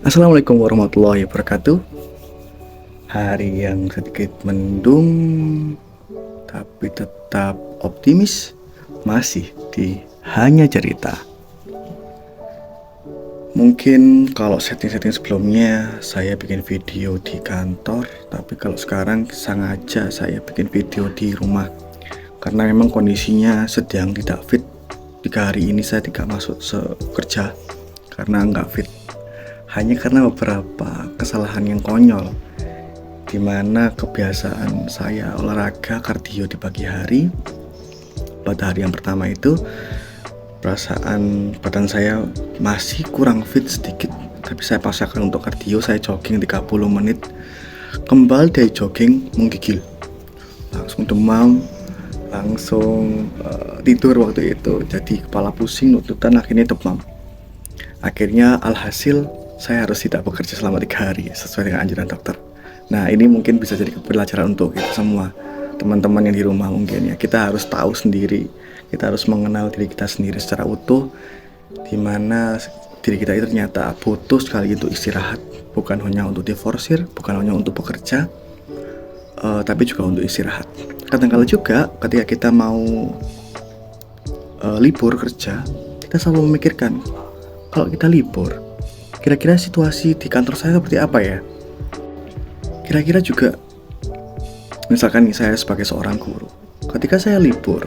Assalamualaikum warahmatullahi wabarakatuh. Hari yang sedikit mendung, tapi tetap optimis, masih di Hanya Cerita. Mungkin kalau setting-setting sebelumnya saya bikin video di kantor, tapi kalau sekarang sengaja saya bikin video di rumah. Karena memang kondisinya sedang tidak fit. 3 hari ini saya tidak masuk kerja karena nggak fit. Hanya karena beberapa kesalahan yang konyol, dimana kebiasaan saya olahraga kardio di pagi hari. Pada hari yang pertama itu perasaan badan saya masih kurang fit sedikit, tapi saya paksakan untuk kardio. Saya jogging 30 menit. Kembali dari jogging menggigil, langsung demam, langsung tidur waktu itu. Jadi kepala pusing, nututan, akhirnya demam. Akhirnya alhasil saya harus tidak bekerja selama 3 hari sesuai dengan anjuran dokter. Nah, ini mungkin bisa jadi pelajaran untuk kita semua, teman-teman yang di rumah mungkin ya. Kita harus tahu sendiri, kita harus mengenal diri kita sendiri secara utuh, dimana diri kita itu ternyata butuh sekali untuk istirahat, bukan hanya untuk diforsir, bukan hanya untuk bekerja, tapi juga untuk istirahat. Kadang-kala juga ketika kita mau libur kerja, kita selalu memikirkan, kalau kita libur, kira-kira situasi di kantor saya seperti apa ya? Kira-kira juga, misalkan nih saya sebagai seorang guru, ketika saya libur,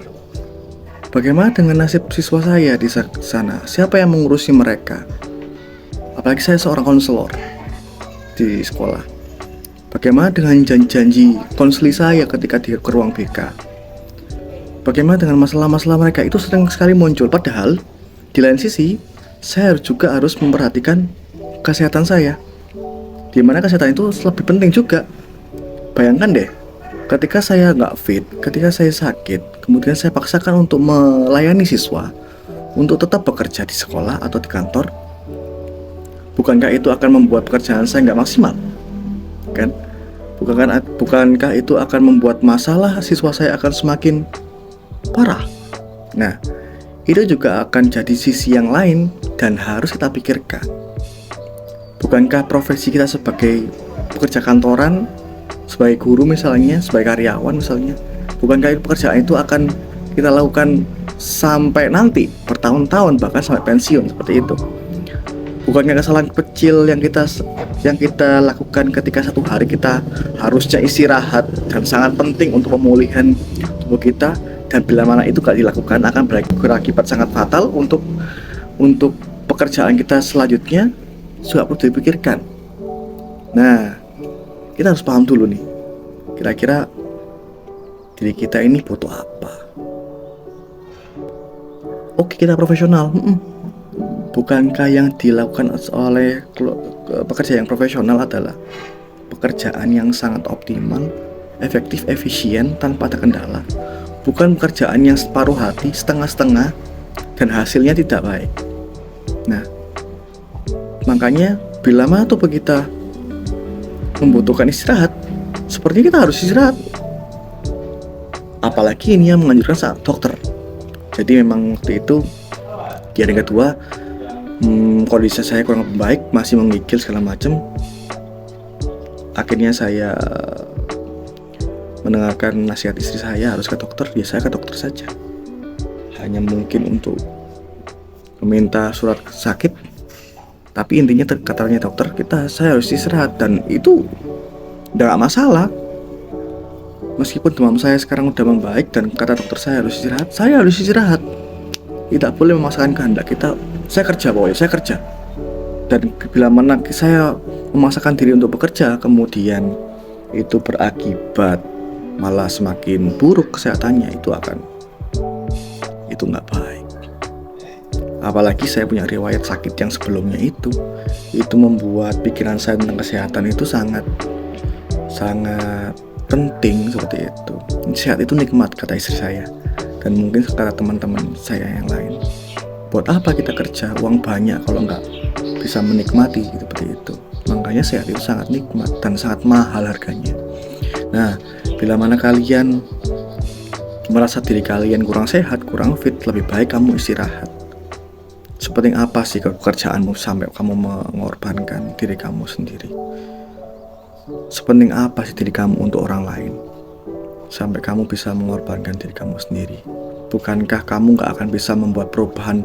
bagaimana dengan nasib siswa saya di sana? Siapa yang mengurusi mereka? Apalagi saya seorang konselor di sekolah. Bagaimana dengan janji-janji konseli saya ketika di ruang BK? Bagaimana dengan masalah-masalah mereka? Itu sering sekali muncul. Padahal di lain sisi, saya juga harus memperhatikan kesehatan saya, dimana kesehatan itu lebih penting juga. Bayangkan deh, ketika saya nggak fit, ketika saya sakit, kemudian saya paksakan untuk melayani siswa untuk tetap bekerja di sekolah atau di kantor, bukankah itu akan membuat pekerjaan saya nggak maksimal? Kan? Bukankah itu akan membuat masalah siswa saya akan semakin parah? Nah, itu juga akan jadi sisi yang lain dan harus kita pikirkan. Bukankah profesi kita sebagai pekerja kantoran, sebagai guru misalnya, sebagai karyawan misalnya, bukankah pekerjaan itu akan kita lakukan sampai nanti, bertahun-tahun, bahkan sampai pensiun seperti itu? Bukankah kesalahan kecil yang kita lakukan ketika satu hari kita harusnya istirahat dan sangat penting untuk pemulihan tubuh kita, dan bila mana itu gak dilakukan akan berakibat sangat fatal untuk pekerjaan kita selanjutnya, juga perlu dipikirkan. Nah, kita harus paham dulu nih, kira-kira diri kita ini butuh apa. Oke, kita profesional. Bukankah yang dilakukan oleh pekerja yang profesional adalah pekerjaan yang sangat optimal, efektif, efisien, tanpa ada kendala? Bukan pekerjaan yang separuh hati, setengah-setengah, dan hasilnya tidak baik. Nah, makanya bila mana tubuh kita membutuhkan istirahat, sepertinya kita harus istirahat. Apalagi ini yang menganjurkan saat dokter. Jadi memang waktu itu di hari kedua, kondisi saya kurang baik, masih menggigil segala macam. Akhirnya saya mendengarkan nasihat istri saya harus ke dokter. Ya saya ke dokter saja, hanya mungkin untuk meminta surat sakit. Tapi intinya katanya dokter, saya harus istirahat, dan itu udah gak masalah. Meskipun demam saya sekarang udah membaik dan kata dokter saya harus istirahat. Tidak boleh memaksakan kehendak kita. Saya kerja pokoknya, saya kerja. Dan bila mana saya memaksakan diri untuk bekerja, kemudian itu berakibat malah semakin buruk kesehatannya, itu nggak baik. Apalagi saya punya riwayat sakit yang sebelumnya itu membuat pikiran saya tentang kesehatan itu sangat penting seperti itu. Sehat itu nikmat, kata istri saya, dan mungkin kata teman-teman saya yang lain. Buat apa kita kerja uang banyak kalau nggak bisa menikmati seperti itu? Makanya sehat itu sangat nikmat dan sangat mahal harganya. Nah, bila mana kalian merasa diri kalian kurang sehat, kurang fit, lebih baik kamu istirahat. Sepenting apa sih pekerjaanmu sampai kamu mengorbankan diri kamu sendiri? Sepenting apa sih diri kamu untuk orang lain sampai kamu bisa mengorbankan diri kamu sendiri? Bukankah kamu gak akan bisa membuat perubahan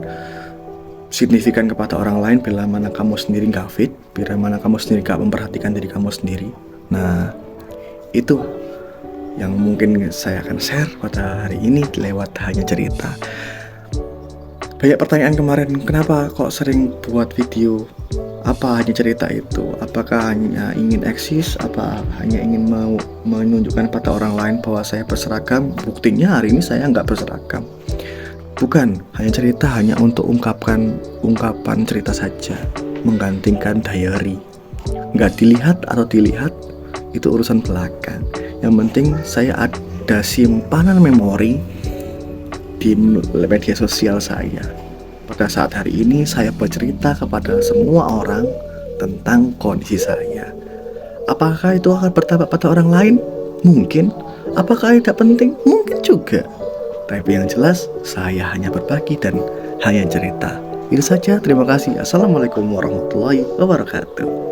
signifikan kepada orang lain bila mana kamu sendiri gak fit, bila mana kamu sendiri gak memperhatikan diri kamu sendiri? Nah, itu yang mungkin saya akan share pada hari ini lewat Hanya Cerita. Banyak pertanyaan kemarin, kenapa kok sering buat video? Apa Hanya Cerita itu? Apakah hanya ingin eksis? Apa hanya ingin mau menunjukkan pada orang lain bahwa saya berseragam? Buktinya hari ini saya nggak berseragam. Bukan, Hanya Cerita hanya untuk ungkapan cerita saja, menggantikan diary. Nggak dilihat atau dilihat, itu urusan belakang. Yang penting saya ada simpanan memori di media sosial saya. Pada saat hari ini saya bercerita kepada semua orang tentang kondisi saya. Apakah itu akan berdampak pada orang lain? Mungkin. Apakah tidak penting? Mungkin juga. Tapi yang jelas saya hanya berbagi dan hanya cerita. Itu saja, terima kasih. Assalamualaikum warahmatullahi wabarakatuh.